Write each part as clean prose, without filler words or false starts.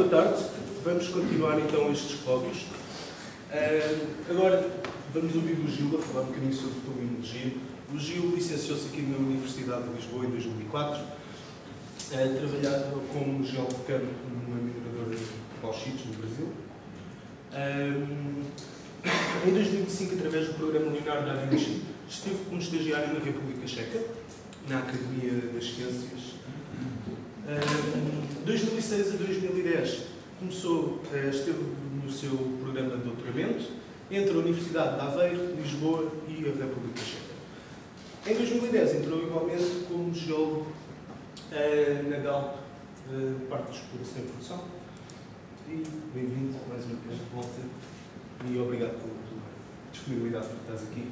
boa tarde. Vamos continuar então estes colóquios. Agora vamos ouvir o Gil a falar um bocadinho sobre polinologia. O Gil licenciou-se aqui na Universidade de Lisboa em 2004, trabalhava como geólogo numa mineradora de bauxitos no Brasil. Em 2005, através do programa Leonardo da Vinci, esteve como estagiário na República Checa, na Academia das Ciências. De 2006 a 2010 esteve no seu programa de doutoramento entre a Universidade de Aveiro, Lisboa e a República Checa. Em 2010 entrou igualmente como geólogo na Galp, parte de exploração e produção. E bem-vindo mais uma vez de volta e obrigado pela disponibilidade por estás aqui.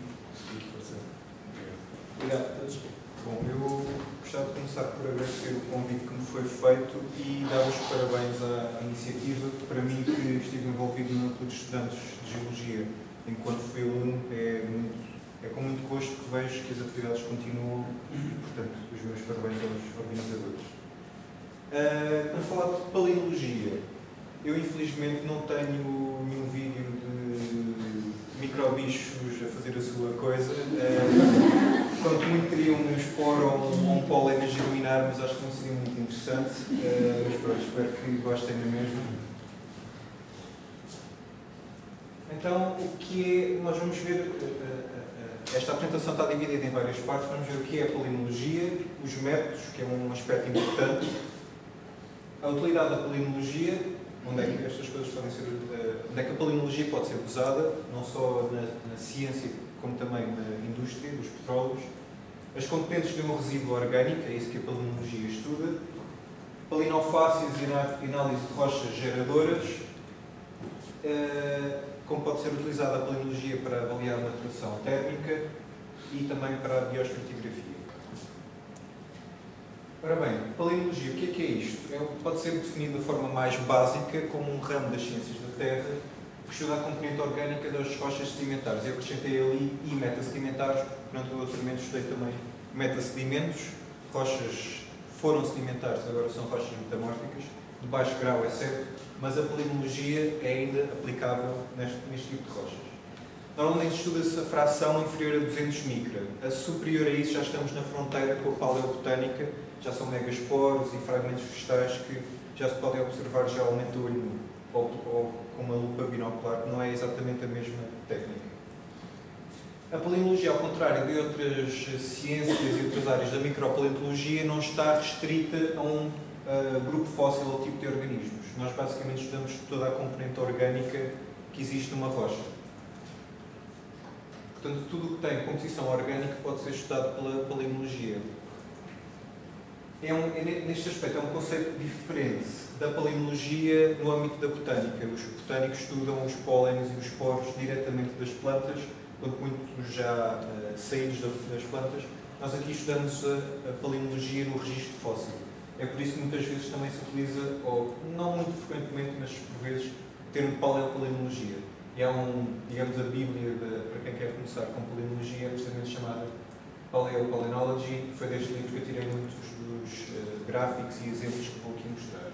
Obrigado a todos. Bom, eu gostava de começar por agradecer o convite que me foi feito e dar os parabéns à iniciativa. Para mim, que estive envolvido no núcleo de estudantes de Geologia enquanto fui aluno, é com muito gosto que vejo que as atividades continuam e, portanto, os meus parabéns aos organizadores. Para falar de paleontologia, eu infelizmente não tenho nenhum vídeo de microbichos a fazer a sua coisa. Quanto muito queriam me expor a um pólen a germinar, mas acho que não seria muito interessante. Mas pronto, espero que gostem da mesma. Então, o que é, nós vamos ver, esta apresentação está dividida em várias partes, vamos ver o que é a paleontologia, os métodos, que é um aspecto importante, a utilidade da paleontologia, onde é que estas coisas podem ser, onde é que a paleontologia pode ser usada, não só na ciência, como também na indústria, dos petróleos, as componentes de um resíduo orgânico, é isso que a paleontologia estuda, palinofácies e análise de rochas geradoras, como pode ser utilizada a paleontologia para avaliar a maturação térmica e também para a bioestratigrafia. Ora bem, paleontologia, o que é isto? Pode ser definido de forma mais básica como um ramo das ciências da Terra que estuda a componente orgânica das rochas sedimentares. Eu acrescentei ali e metasedimentares, porque no doutoramento estudei também metasedimentos. Rochas foram sedimentares, agora são rochas metamórficas, de baixo grau é certo, mas a paleontologia é ainda aplicável neste tipo de rochas. Normalmente estuda-se a fração inferior a 200 micra. A superior a isso já estamos na fronteira com a paleobotânica, já são megasporos e fragmentos vegetais que já se podem observar geralmente a olho nu, ou com uma lupa binocular, que não é exatamente a mesma técnica. A paleontologia, ao contrário de outras ciências e outras áreas da micropaleontologia, não está restrita a um grupo fóssil ou tipo de organismos. Nós basicamente estudamos toda a componente orgânica que existe numa rocha. Portanto, tudo o que tem composição orgânica pode ser estudado pela paleontologia. Neste aspecto, é um conceito diferente da paleontologia no âmbito da botânica. Os botânicos estudam os pólenes e os poros diretamente das plantas, quanto muito já saídos das plantas. Nós aqui estudamos a paleontologia no registro fóssil. É por isso que muitas vezes também se utiliza, ou não muito frequentemente, mas por vezes, o termo paleopaleontologia. E há digamos, a Bíblia para quem quer começar com paleontologia, é justamente chamada Paleopaleontology. Foi deste livro que eu tirei muitos dos gráficos e exemplos que vou aqui mostrar.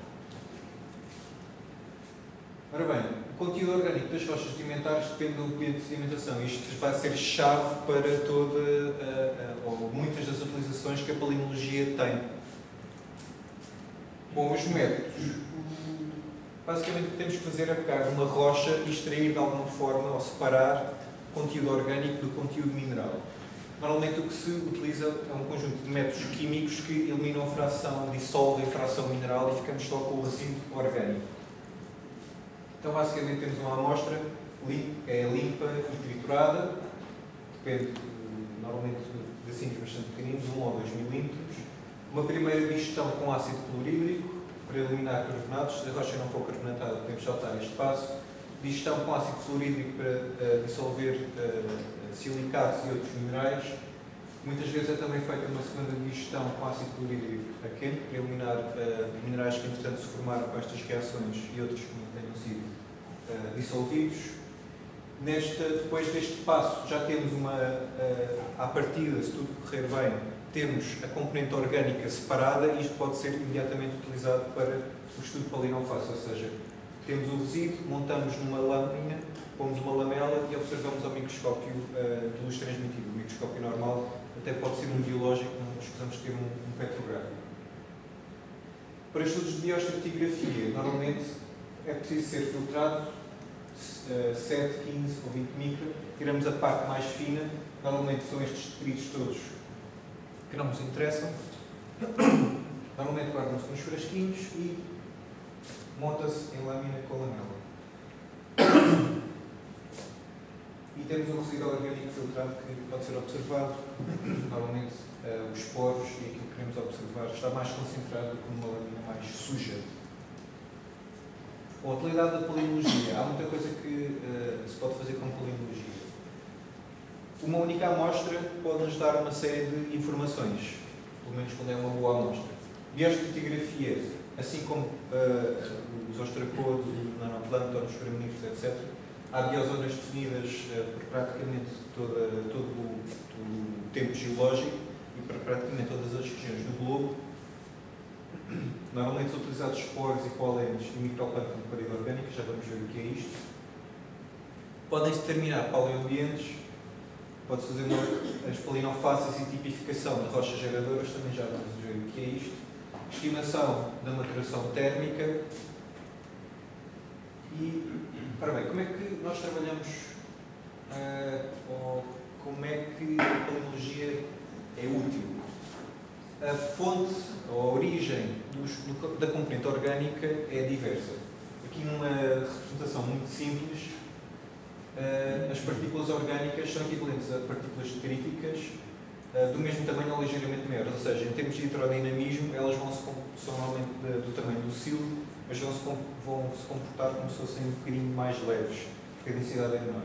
Ora bem, o conteúdo orgânico das rochas sedimentares depende do ambiente de sedimentação. Isto vai ser chave para ou muitas das utilizações que a paleontologia tem. Bom, os métodos. Basicamente o que temos que fazer é pegar uma rocha e extrair de alguma forma ou separar o conteúdo orgânico do conteúdo mineral. Normalmente o que se utiliza é um conjunto de métodos químicos que eliminam a fração, dissolvem a fração mineral e ficamos só com o resíduo orgânico. Então basicamente temos uma amostra, é limpa e triturada, depende normalmente de pedacinhos bastante pequeninos, 1 ou 2 milímetros. Uma primeira digestão com ácido clorídrico para eliminar carbonatos. Se a rocha não for carbonatada, podemos saltar este passo. Digestão com ácido fluorídrico para dissolver silicatos e outros minerais. Muitas vezes é também feita uma segunda digestão com ácido clorídrico a quente para eliminar minerais que, entretanto, se formaram com estas reações e outros que não tenham sido dissolvidos. Depois deste passo, já temos à partida, se tudo correr bem, temos a componente orgânica separada e isto pode ser imediatamente utilizado para o estudo palinofácil, ou seja, temos o resíduo, montamos numa lâmina, pomos uma lamela e observamos ao microscópio de luz transmitida. O microscópio normal até pode ser um biológico, não escusamos ter um petrográfico. Para estudos de bioestratigrafia, normalmente é preciso ser filtrado 7, 15 ou 20 micra, tiramos a parte mais fina, normalmente são estes detritos todos que não nos interessam, normalmente guardam-se nos frasquinhos e monta-se em lâmina com lamela. E temos um resíduo orgânico filtrado que pode ser observado, normalmente os poros e aquilo que queremos observar está mais concentrado do que numa lâmina mais suja. Bom, a utilidade da polinologia. Há muita coisa que se pode fazer com polinologia. Uma única amostra pode nos dar uma série de informações, pelo menos quando é uma boa amostra. Bioestratigrafia, assim como os ostracodos, os nanoplâncton, os graminíferos, etc., há biozonas definidas por praticamente todo o tempo geológico e para praticamente todas as regiões do globo. Normalmente são utilizados esporos e pólenes e microplâncton de parede orgânica, já vamos ver o que é isto. Podem-se determinar paleoambientes, pode-se fazer as palinofáceis e tipificação de rochas geradoras, também já vamos ver o que é isto. Estimação da maturação térmica. E, ora bem, como é que nós trabalhamos, ou como é que a palinologia é útil? A fonte, ou a origem da componente orgânica é diversa. Aqui numa representação muito simples, as partículas orgânicas são equivalentes a partículas críticas do mesmo tamanho ou ligeiramente maiores, ou seja, em termos de hidrodinamismo, elas são normalmente do tamanho do siluro, mas vão se comportar como se fossem um bocadinho mais leves, porque a densidade é menor.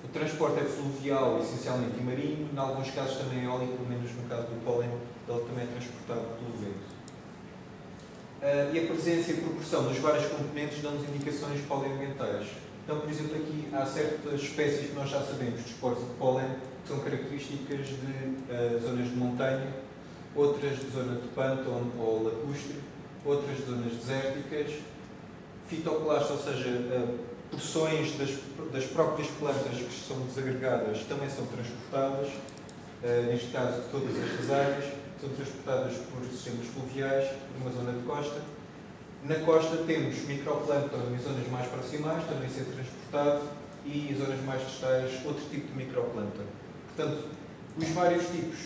O transporte é fluvial, essencialmente, e marinho, em alguns casos também eólico, pelo menos no caso do pólen, ele também é transportado pelo vento. E a presença e a proporção dos vários componentes dão-nos indicações paleoambientais. Então, por exemplo, aqui há certas espécies que nós já sabemos, de esporos de pólen, que são características de zonas de montanha, outras de zona de pântano ou lacustre, outras de zonas desérticas, fitoclastos, ou seja, porções das próprias plantas que são desagregadas também são transportadas, neste caso todas estas áreas, são transportadas por sistemas fluviais, por uma zona de costa. Na costa temos microplâncton em zonas mais proximais, também ser transportado, e em zonas mais distais, outro tipo de microplâncton. Portanto, os vários tipos,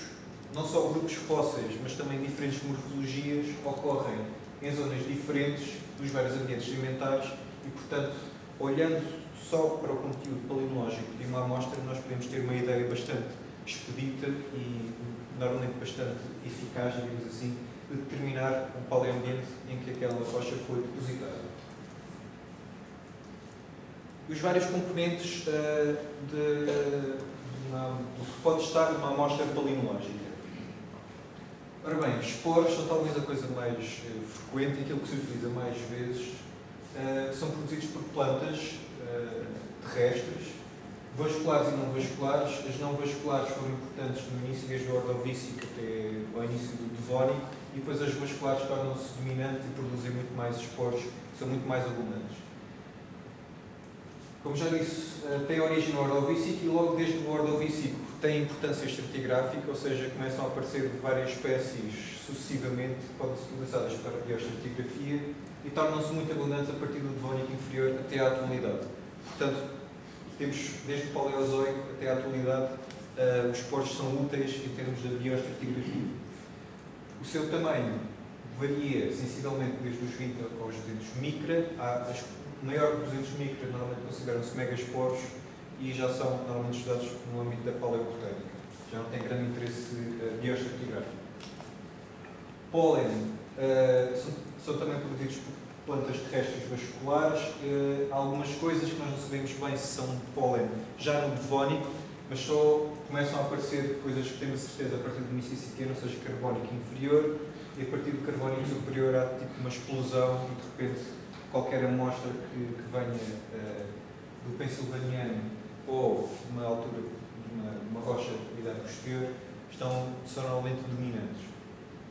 não só grupos fósseis, mas também diferentes morfologias, ocorrem em zonas diferentes dos vários ambientes alimentares e, portanto, olhando só para o conteúdo palinológico de uma amostra, nós podemos ter uma ideia bastante expedita e normalmente bastante eficaz, digamos assim, de determinar um paleoambiente em que aquela rocha foi depositada. Os vários componentes do que pode estar numa amostra palinológica. Ora bem, esporos são talvez a coisa mais frequente, aquilo que se utiliza mais vezes, são produzidos por plantas terrestres, vasculares e não vasculares. As não vasculares foram importantes no início, desde o Ordovícico até ao início do Devónico, e depois as vasculares tornam-se dominantes e produzem muito mais esporos, são muito mais abundantes. Como já disse, tem origem no Ordovícico e logo desde o Ordovícico tem importância estratigráfica, ou seja, começam a aparecer várias espécies sucessivamente que podem ser utilizadas para a bioestratigrafia e tornam-se muito abundantes a partir do Devónico inferior até à atualidade. Portanto, temos desde o Paleozoico até à atualidade, os esporos são úteis em termos de bioestratigrafia. O seu tamanho varia sensivelmente desde os 20 aos 200 micra. Maior que 200 micra normalmente consideram-se megasporos e já são normalmente estudados no âmbito da paleobotânica. Já não tem grande interesse bioestratigráfico. Pólen são também produzidos por plantas terrestres vasculares. Há algumas coisas que nós não sabemos bem se são de pólen já no Devónico, mas só começam a aparecer coisas que temos a certeza a partir do Mississippiano, ou seja, carbónico inferior, e a partir do carbónico superior há tipo uma explosão e de repente qualquer amostra que venha do Pensilvaniano ou uma altura uma rocha de idade posterior, são normalmente dominantes.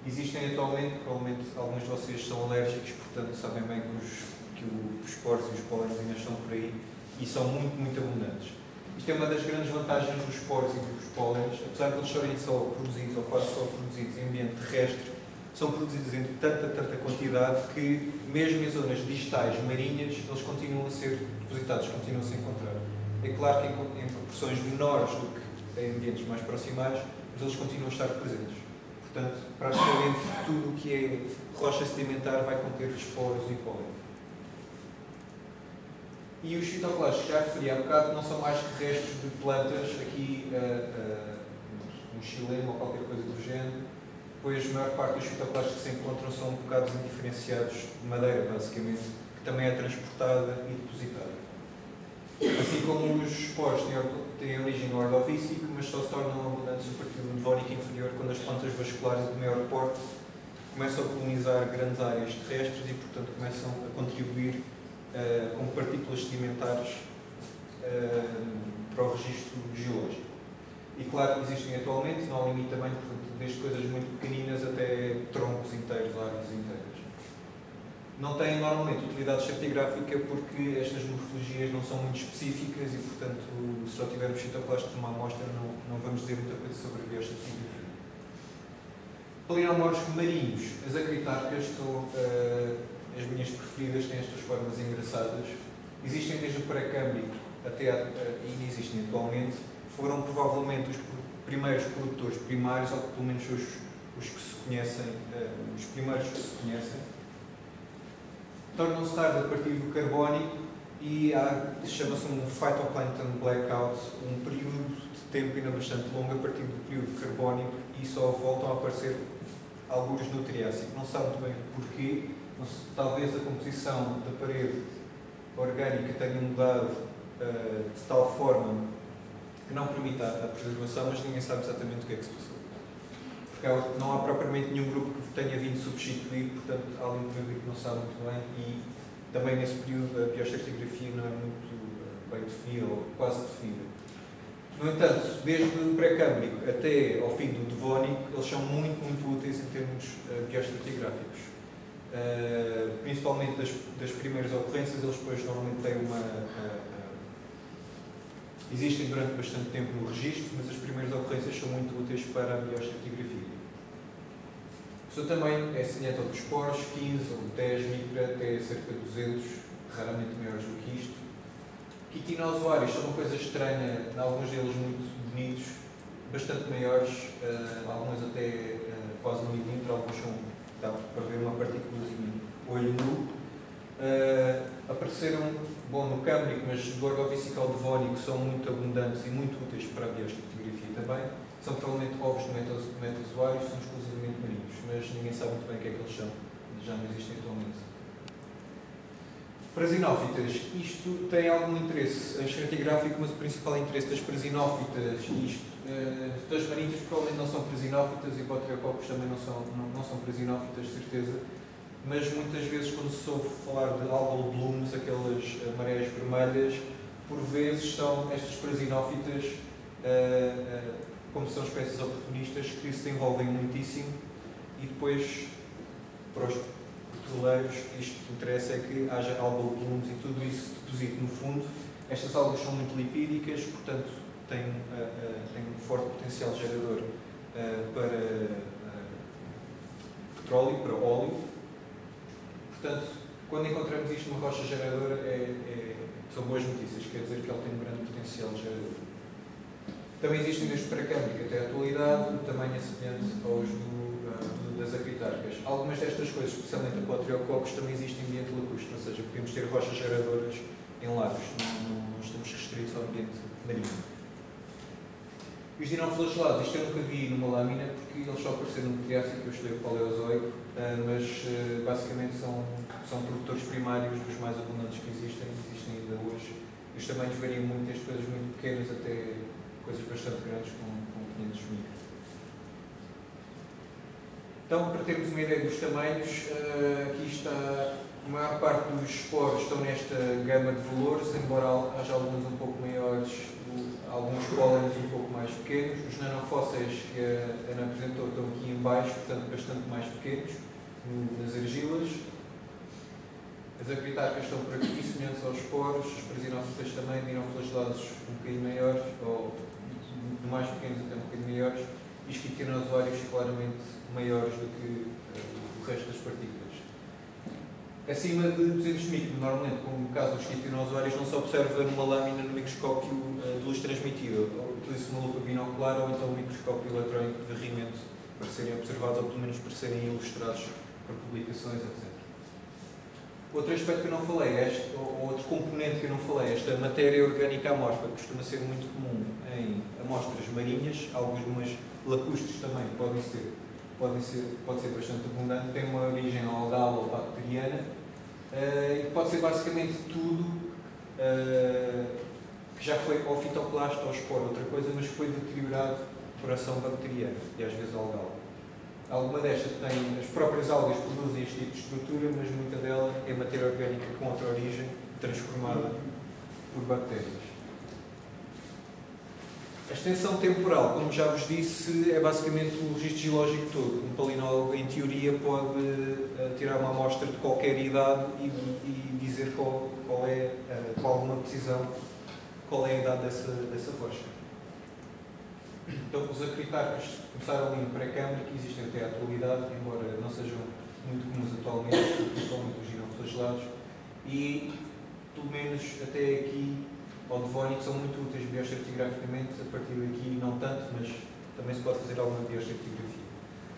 Existem atualmente, provavelmente alguns de vocês são alérgicos, portanto sabem bem que os esporos e os pólenes ainda estão por aí e são muito, muito abundantes. Isto é uma das grandes vantagens dos esporos e dos pólenes, apesar de eles serem só produzidos ou quase só produzidos em ambiente terrestre, são produzidos em tanta quantidade que, mesmo em zonas distais marinhas, eles continuam a ser depositados, continuam a se encontrar. É claro que em proporções menores do que em ambientes mais proximais, mas eles continuam a estar presentes. Portanto, praticamente tudo o que é rocha sedimentar vai conter esporos e pólen. E os fitoclastos, já referi há bocado, não são mais que restos de plantas, aqui um xilema ou qualquer coisa do género, pois a maior parte dos fitoclastos que se encontram são bocados indiferenciados de madeira, basicamente, que também é transportada e depositada. Assim como os esporos têm origem no ordovícico, mas só se tornam abundantes a partir do devónico inferior, quando as plantas vasculares de maior porte começam a colonizar grandes áreas terrestres e, portanto, começam a contribuir com partículas sedimentares para o registro geológico. E claro que existem atualmente, não há limite também, portanto, desde coisas muito pequeninas até troncos inteiros, árvores inteiras. Não têm normalmente utilidade estratigráfica porque estas morfologias não são muito específicas e, portanto, se só tivermos fitoclastos numa amostra, não vamos dizer muita coisa sobre a bioestratigráfica. Palinomorfos marinhos, as acritarcas são as minhas preferidas, têm estas formas engraçadas. Existem desde o pré-câmbrico até e ainda existem atualmente. Foram provavelmente os primeiros produtores primários, ou pelo menos os que se conhecem, os primeiros que se conhecem. Tornam-se tarde a partir do carbónico e chama-se um phytoplankton blackout, um período de tempo ainda bastante longo a partir do período carbónico e só voltam a aparecer alguns no Triássico. Não se sabe muito bem porquê, talvez a composição da parede orgânica tenha mudado de tal forma que não permite a preservação, mas ninguém sabe exatamente o que é que se passou. Porque não há propriamente nenhum grupo que tenha vindo substituir, portanto, há ali um período que não sabe muito bem e também nesse período a bioestratigráfica não é muito bem definida ou quase definida. No entanto, desde o pré-câmbrico até ao fim do devónico, eles são muito, muito úteis em termos bioestratigráficos. Principalmente das primeiras ocorrências, eles depois normalmente têm existem durante bastante tempo no registro, mas as primeiras ocorrências são muito úteis para a bioestratigráfica. Isso também é semelhante ao dos esporos, 15 ou 10 micra até cerca de 200, raramente maiores do que isto. Quitinozoários são uma coisa estranha, alguns deles muito bonitos, bastante maiores, alguns até quase 1 milímetro, alguns dá para ver uma partículazinha olho nu. Apareceram no câmbrico, mas do ordovícico ao devónico são muito abundantes e muito úteis para a bioestratigráfica também. São provavelmente ovos de metazoários, são exclusivamente marinhos, mas ninguém sabe muito bem o que é que eles são, já não existem atualmente. Prasinófitas, isto tem algum interesse estratigráfico, mas o principal interesse das prasinófitas, das marinhas provavelmente não são prasinófitas e botriococcus também não são prasinófitas, de certeza. Mas muitas vezes, quando se ouve falar de algal blooms, aquelas marés vermelhas, por vezes são estas prasinófitas, como são espécies oportunistas, que se envolvem muitíssimo e depois, para os petroleiros, isto que interessa é que haja algal blooms e tudo isso deposite no fundo. Estas algas são muito lipídicas, portanto, têm um forte potencial gerador para petróleo, para óleo. Portanto, quando encontramos isto numa rocha geradora, são boas notícias, quer dizer que ela tem um grande potencial gerador. Também existem desde pré-câmbrico até a atualidade, o tamanho é semelhante aos das acritarcas. Algumas destas coisas, especialmente a botriococcus, também existem em ambiente lacustre, ou seja, podemos ter rochas geradoras em lagos, não estamos restritos ao ambiente marinho. Os dinoflagelados, isto eu nunca vi numa lâmina, porque eles só apareceram no Triássico, eu estudei o Paleozoico, mas basicamente são produtores primários dos mais abundantes que existem ainda hoje. Os tamanhos variam muito, desde coisas muito pequenas até coisas bastante grandes, com 500 micros. Então, para termos uma ideia dos tamanhos, aqui está, a maior parte dos esporos estão nesta gama de valores, embora haja alguns um pouco maiores. O alguns pólenes um pouco mais pequenos. Os nanofósseis que a Ana apresentou estão aqui em baixo, portanto bastante mais pequenos, nas argilas. As acritarcas estão por aqui, semelhantes aos esporos, os prasinófitas também, dinoflagelados um bocadinho maiores, ou mais pequenos até um bocadinho maiores, e os quitinozoários claramente maiores do que o resto das partículas. Acima de 200 micro, normalmente, como no caso dos quitinozoários, não se observa numa lâmina no microscópio de luz transmitida. Utiliza-se uma lupa binocular ou então um microscópio eletrónico de varrimento para serem observados ou pelo menos para serem ilustrados para publicações, etc. Outro aspecto que eu não falei, ou outro componente que eu não falei, esta matéria orgânica amorfa, que costuma ser muito comum em amostras marinhas, algumas lacustres também pode ser bastante abundante, tem uma origem algal ou bacteriana, e pode ser basicamente tudo que já foi ou fitoplasto ou esporo, outra coisa, mas foi deteriorado por ação bacteriana e às vezes algal. Alguma destas tem, as próprias algas produzem este tipo de estrutura, mas muita dela é matéria orgânica com outra origem, transformada por bactérias. A extensão temporal, como já vos disse, é basicamente o registro geológico todo. Um palinólogo, em teoria, pode tirar uma amostra de qualquer idade e dizer com alguma precisão, qual é a idade dessa rocha. Então, os acritarcas começaram ali no pré-câmbrico, que existem até à atualidade, embora não sejam muito comuns atualmente, principalmente os ginoflagelados, e, pelo menos até aqui, ao devónico, são muito úteis bioestratigraficamente. A partir daqui, não tanto, mas também se pode fazer alguma bioestratigrafia.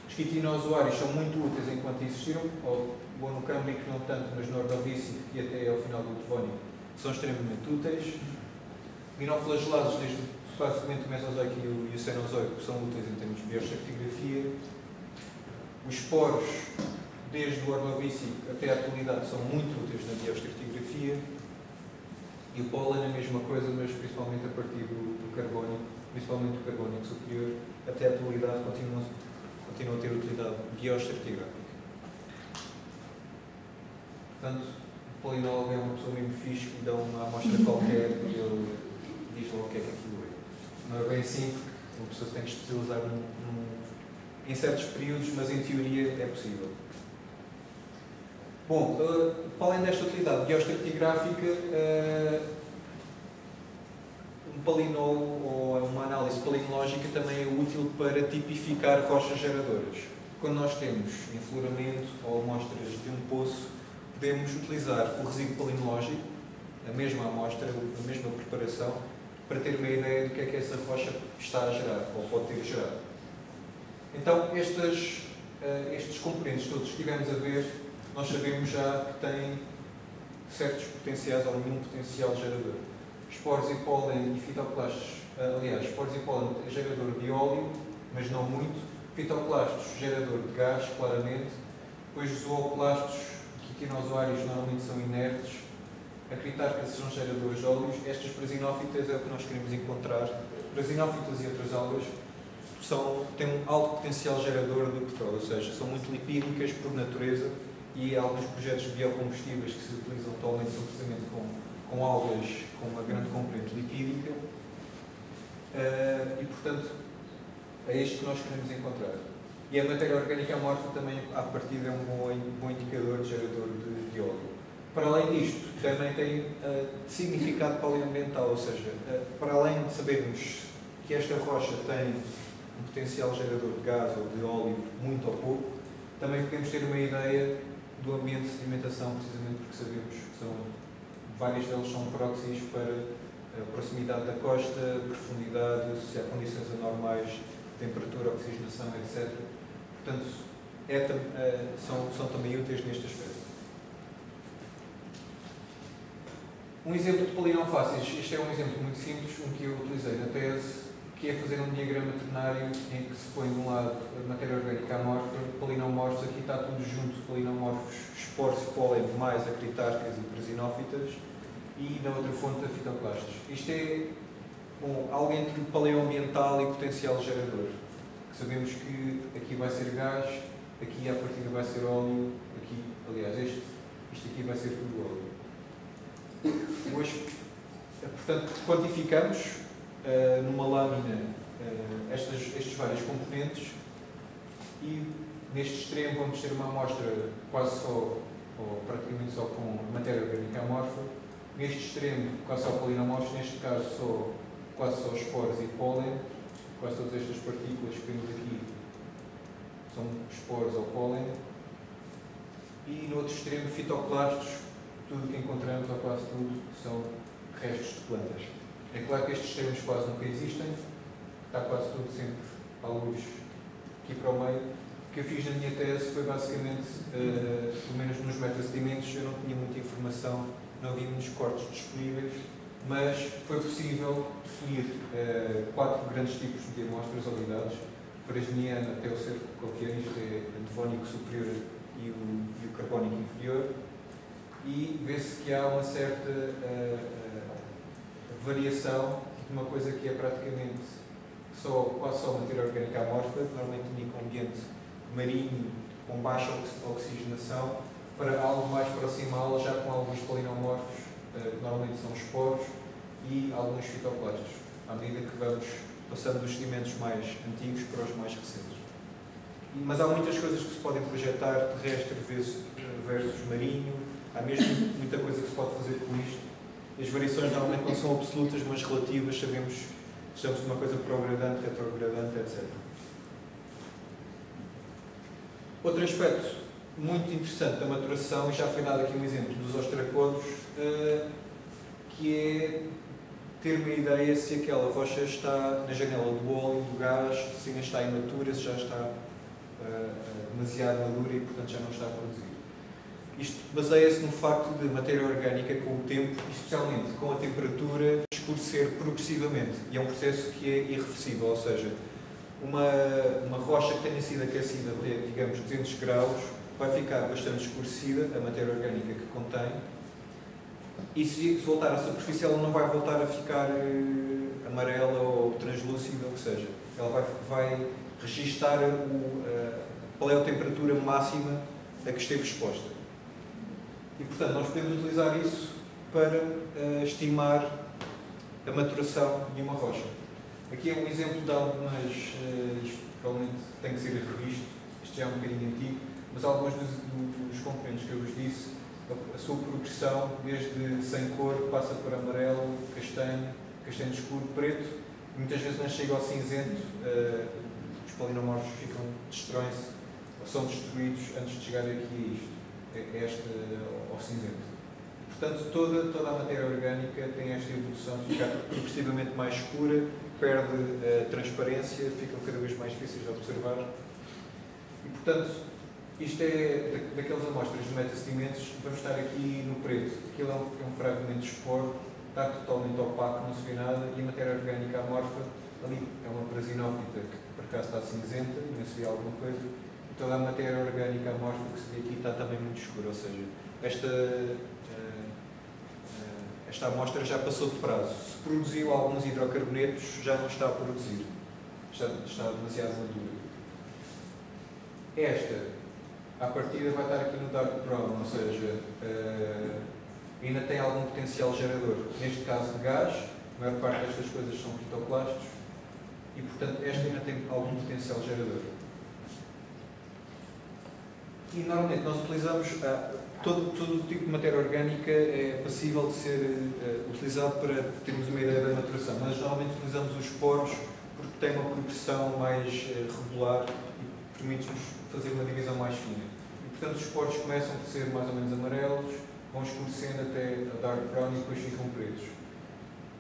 Os quitinozoários são muito úteis enquanto existiram, ou no câmbrico não tanto, mas no ordovícico e até ao final do devónico são extremamente úteis. Dinoflagelados, desde basicamente o Mesozoico e o Cenozoico, são úteis em termos de bioestratigrafia. Os esporos, desde o ordovícico até à atualidade, são muito úteis na bioestratigrafia. E o pólen é a mesma coisa, mas principalmente a partir do carbónico, principalmente do carbónico superior, até à atualidade continua a ter utilidade bioestratigráfica. Portanto, o polinólogo é uma pessoa mesmo fixe que dá uma amostra qualquer e ele diz logo o que é que aquilo é. Não é bem assim, porque uma pessoa tem que especializar em certos períodos, mas em teoria é possível. Bom, para além desta utilidade bioestratigráfica, um palinólogo ou uma análise palinológica também é útil para tipificar rochas geradoras. Quando nós temos enfloramento ou amostras de um poço, podemos utilizar o resíduo palinológico, a mesma amostra, a mesma preparação, para ter uma ideia do que é que essa rocha está a gerar, ou pode ter gerado. Então, estes componentes todos que estivemos a ver, nós sabemos já que têm certos potenciais, ou nenhum potencial gerador. Esporos e pólen e fitoplastos, aliás, esporos e pólen é gerador de óleo, mas não muito. Fitoplastos, gerador de gás, claramente. Depois os zooplastos, quitinozoários, normalmente são inertes. Acritarcas são geradores de óleos. Estas prasinófitas é o que nós queremos encontrar. Prasinófitas e outras algas têm um alto potencial gerador de petróleo, ou seja, são muito lipídicas por natureza, e alguns projetos de biocombustíveis que se utilizam atualmente são precisamente com algas com uma grande componente lipídica. E, portanto, é isto que nós queremos encontrar. E a matéria orgânica amorfa também, à partida, é um bom indicador de gerador de óleo. Para além disto, também tem significado paleoambiental, ou seja, para além de sabermos que esta rocha tem um potencial gerador de gás ou de óleo muito ou pouco, também podemos ter uma ideia do ambiente de sedimentação, precisamente porque sabemos que várias delas são próximos para a proximidade da costa, profundidade, se há condições anormais, temperatura, oxigenação, etc. Portanto, são também úteis neste aspecto. Um exemplo de polinofáceis, este é um exemplo muito simples, um que eu utilizei na tese, que é fazer um diagrama ternário em que se põe de um lado a matéria orgânica amorfa, polinomorfos, aqui está tudo junto, polinomorfos, esporos e pólen, mais acritarcas e prasinófitas, e na outra fonte a fitoplastos. Isto é algo entre o paleoambiental e o potencial gerador. Que sabemos que aqui vai ser gás, aqui à partida vai ser óleo, aqui, aliás, isto aqui vai ser tudo óleo. Hoje, portanto, quantificamos numa lâmina estes vários componentes e neste extremo vamos ter uma amostra quase só, ou praticamente só com matéria orgânica amorfa, neste extremo quase só polinomorfos, neste caso quase só esporos e pólen, quase todas estas partículas que vemos aqui são esporos ou pólen, e no outro extremo fitoclastos, tudo o que encontramos, ou quase tudo, são restos de plantas. É claro que estes extremos quase nunca existem, está quase tudo sempre à luz aqui para o meio. O que eu fiz na minha tese foi basicamente, pelo menos nos metasedimentos, eu não tinha muita informação, não havia muitos cortes disponíveis, mas foi possível definir 4 grandes tipos de amostras oleoidadas, forasniano até o cerco calqueiro, isto é devónico superior e o carbónico inferior, e vê-se que há uma certa variação de uma coisa que é praticamente quase só matéria orgânica amorfa, normalmente único ambiente marinho com baixa oxigenação, para algo mais proximal, já com alguns polinomorfos, que normalmente são esporos, e alguns fitoplastos, à medida que vamos passando dos sedimentos mais antigos para os mais recentes. Mas há muitas coisas que se podem projetar, terrestre versus marinho, há mesmo muita coisa que se pode fazer com isto. As variações normalmente não são absolutas, mas relativas, sabemos que estamos numa coisa progradante, retrogradante, etc. Outro aspecto muito interessante da maturação, e já foi dado aqui um exemplo dos ostracodos, que é ter uma ideia se aquela rocha está na janela do óleo, do gás, se ainda está imatura, se já está demasiado madura e, portanto, já não está a produzir. Isto baseia-se no facto de matéria orgânica, com o tempo, especialmente com a temperatura, escurecer progressivamente. E é um processo que é irreversível, ou seja, uma rocha que tenha sido aquecida até, digamos, 200 graus, vai ficar bastante escurecida, a matéria orgânica que contém, e se voltar à superfície ela não vai voltar a ficar amarela ou translúcida, ou o que seja. Ela vai registar qual é a temperatura máxima a que esteve exposta. E, portanto, nós podemos utilizar isso para estimar a maturação de uma rocha. Aqui é um exemplo de algumas, provavelmente tem que ser revisto, isto já é um bocadinho antigo, mas alguns dos componentes que eu vos disse, a sua progressão, desde sem cor, passa por amarelo, castanho, castanho escuro, preto, e muitas vezes não chega ao cinzento, os polinomorfos destroem-se, ou são destruídos antes de chegar aqui a isto, ao cinzento. Portanto, toda a matéria orgânica tem esta evolução de ficar progressivamente mais escura, perde transparência, ficam cada vez mais difíceis de observar. E, portanto, isto é daquelas amostras de metasedimentos, vamos estar aqui no preto. Aquilo é um fragmento de esporo, está totalmente opaco, não se vê nada, e a matéria orgânica amorfa, ali é uma prasinófita que por acaso está cinzenta, não se vê alguma coisa, e toda a matéria orgânica amorfa que se vê aqui está também muito escura, ou seja, esta amostra já passou de prazo. Se produziu alguns hidrocarbonetos, já não está a produzir, está demasiado madura. Esta, à partida, vai estar aqui no dark brown, ou seja, ainda tem algum potencial gerador. Neste caso de gás, a maior parte destas coisas são fitoplastos e, portanto, esta ainda tem algum potencial gerador. E, normalmente, nós utilizamos todo tipo de matéria orgânica é passível de ser utilizado para termos uma ideia da maturação, mas normalmente utilizamos os poros porque tem uma progressão mais regular e permite-nos fazer uma divisão mais fina. E, portanto, os poros começam a ser mais ou menos amarelos, vão escurecendo até a dark brown e depois ficam pretos.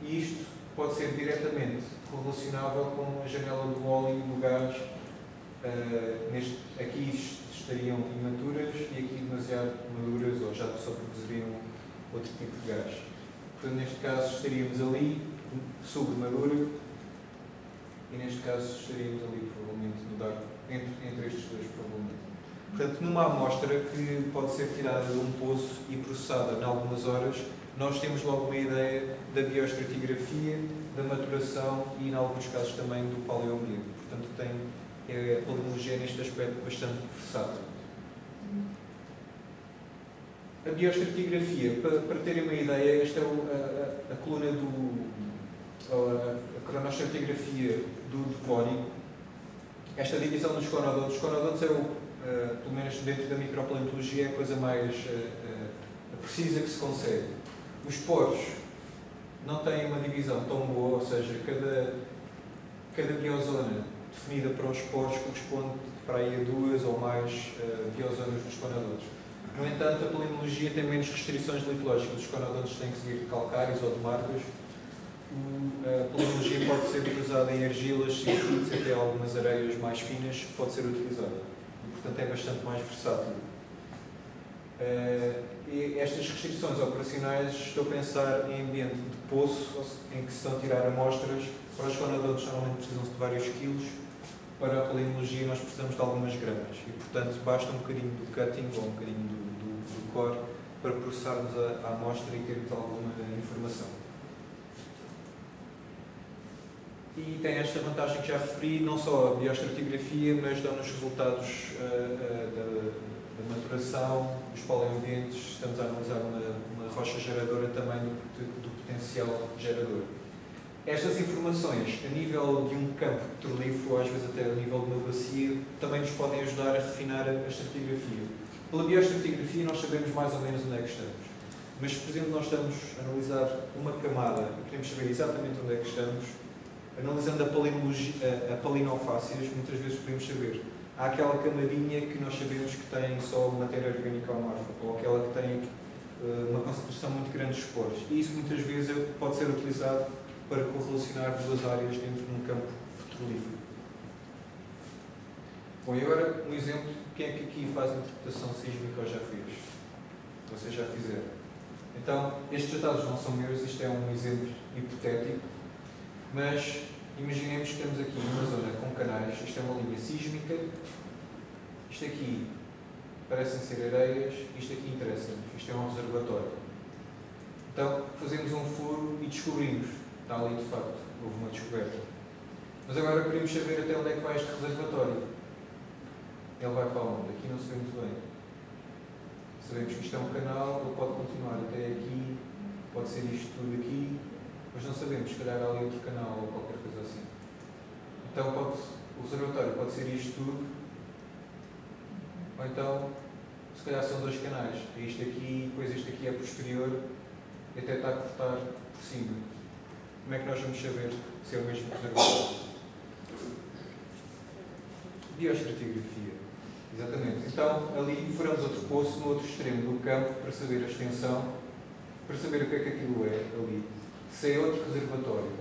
E isto pode ser diretamente correlacionável com a janela do óleo e do gás. Aqui estariam imaturas e aqui demasiado maduras ou já só produziriam outro tipo de gás. Portanto, neste caso estaríamos ali, submadura, e neste caso estaríamos ali, provavelmente, no dark, entre estes dois, provavelmente. Portanto, numa amostra que pode ser tirada de um poço e processada em algumas horas, nós temos logo uma ideia da bioestratigrafia, da maturação e, em alguns casos, também do paleoambiente. Portanto, tem a paleologia neste aspecto bastante versátil. A bioestratigrafia, para terem uma ideia, esta é a coluna a cronoestratigráfia do código, esta divisão dos conodontos. Os conodontos é pelo menos dentro da micropaleontologia, é a coisa mais precisa que se consegue. Os poros não têm uma divisão tão boa, ou seja, cada biozona definida para os poros corresponde para aí a 2 ou mais biozonas dos conodontos. No entanto, a paleontologia tem menos restrições litológicas. Os conodontos têm que seguir de calcários ou de marcas. A paleontologia pode ser utilizada em argilas, silíceos, até algumas areias mais finas, pode ser utilizada. E, portanto, é bastante mais versátil. E estas restrições operacionais, estou a pensar em ambiente de poço, em que se estão a tirar amostras. Para os conodontos, normalmente precisam-se de vários quilos. Para a paleontologia, nós precisamos de algumas gramas. E, portanto, basta um bocadinho do cutting ou um bocadinho do core para processarmos a amostra e termos alguma informação. E tem esta vantagem que já referi, não só a bioestratigrafia, mas dão-nos resultados da maturação, dos paleoambientes. Estamos a analisar uma rocha geradora também do potencial gerador. Estas informações, a nível de um campo petrolífero, ou às vezes até a nível de uma bacia, também nos podem ajudar a refinar a estratigrafia. Pela bioestratigrafia nós sabemos mais ou menos onde é que estamos. Mas, por exemplo, nós estamos a analisar uma camada e queremos saber exatamente onde é que estamos. Analisando a palinofácias, muitas vezes podemos saber. Há aquela camadinha que nós sabemos que tem só matéria orgânica amorfa, ou aquela que tem uma concentração muito grande de esporos. E isso muitas vezes pode ser utilizado para correlacionar duas áreas dentro de um campo petrolífero. Bom, e agora um exemplo. Quem é que aqui faz interpretação sísmica ou já fez? Vocês já fizeram. Então, estes dados não são meus, isto é um exemplo hipotético. Mas imaginemos que estamos aqui numa zona com canais, isto é uma linha sísmica, isto aqui parecem ser areias, isto aqui interessa-nos, isto é um reservatório. Então fazemos um furo e descobrimos, está ali de facto, houve uma descoberta. Mas agora queremos saber até onde é que vai este reservatório. Ele vai para onde? Aqui não se vê muito bem. Sabemos que isto é um canal, ele pode continuar até aqui, pode ser isto tudo aqui, mas não sabemos, se calhar há ali outro canal ou qualquer coisa assim. Então o reservatório pode ser isto tudo, ou então, se calhar são dois canais. É isto aqui, depois isto aqui é posterior, e até está a cortar por cima. Como é que nós vamos saber se é o mesmo reservatório? Bioestratigrafia. Exatamente. Então, ali furamos outro poço no outro extremo do campo para saber a extensão, para saber o que é que aquilo é ali. Se é outro reservatório,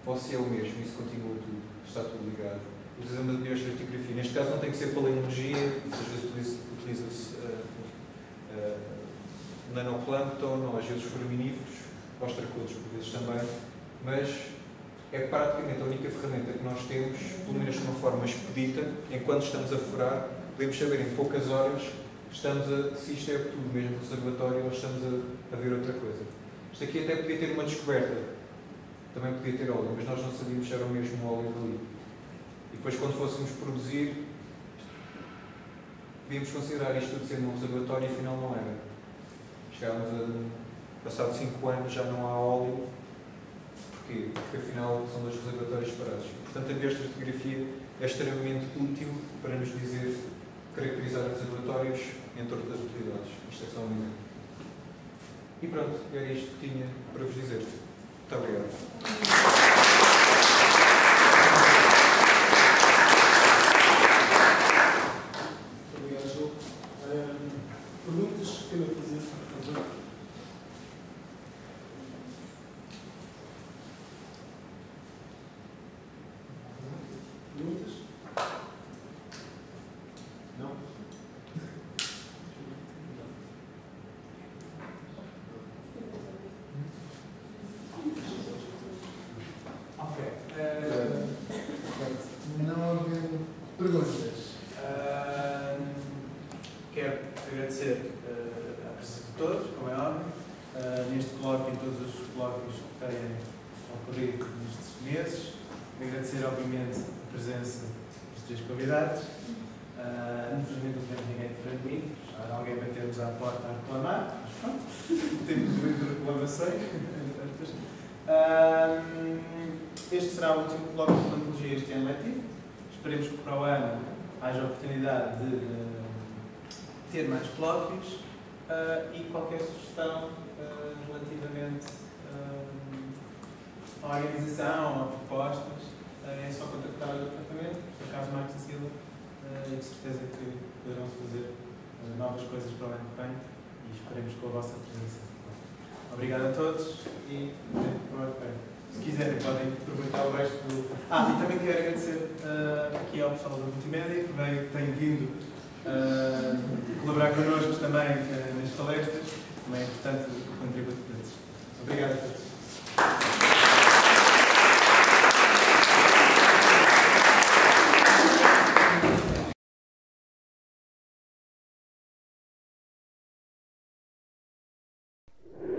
ou se é o mesmo, isso continua tudo, está tudo ligado. Utilizamos a bioestratigrafia. Neste caso não tem que ser paleontologia, às vezes utiliza-se nanoplâncton, ou às vezes forminíferos, ostracodos por vezes também, mas é praticamente a única ferramenta que nós temos, pelo menos de uma forma expedita, enquanto estamos a furar, podemos saber em poucas horas se isto é tudo mesmo reservatório ou estamos a ver outra coisa. Isto aqui até podia ter uma descoberta, também podia ter óleo, mas nós não sabíamos se era o mesmo óleo dali. E depois, quando fôssemos produzir, podíamos considerar isto tudo sendo um reservatório e afinal não era. Chegámos a, passado 5 anos, já não há óleo. Porquê? Porque afinal são dois reservatórios separados. Portanto, a bioestratigrafia é extremamente útil para nos dizer, caracterizar reservatórios entre outras utilidades. Isto é só um exemplo. E pronto, era isto que tinha para vos dizer. Muito obrigado. Obrigado, João. Perguntas que queiram fazer, por favor? Perguntas? Não? Não havendo perguntas. Quero agradecer à presença de todos, como é óbvio, neste colóquio e todos os colóquios que têm ocorrido nestes meses. Agradecer, obviamente, a presença dos três convidados. Infelizmente não temos ninguém de frente de mim. Alguém bateu-nos à porta a reclamar. Mas pronto, temos muito reclamações. Este será o último colóquio de Paleontologia este ano letivo. Esperemos que para o ano haja a oportunidade de ter mais colóquios e qualquer sugestão relativamente à organização, a propostas, é só contactar o departamento, por acaso Marcos e Silva, e de certeza que poderão fazer novas coisas para o ano que vem e esperemos com a vossa presença. Obrigado a todos e para o ano que vem. Se quiserem, podem aproveitar o resto do... e também quero agradecer aqui ao pessoal da Multimédia, que tem vindo colaborar connosco também nas palestras. Também é importante o contributo deles. Obrigado a todos. You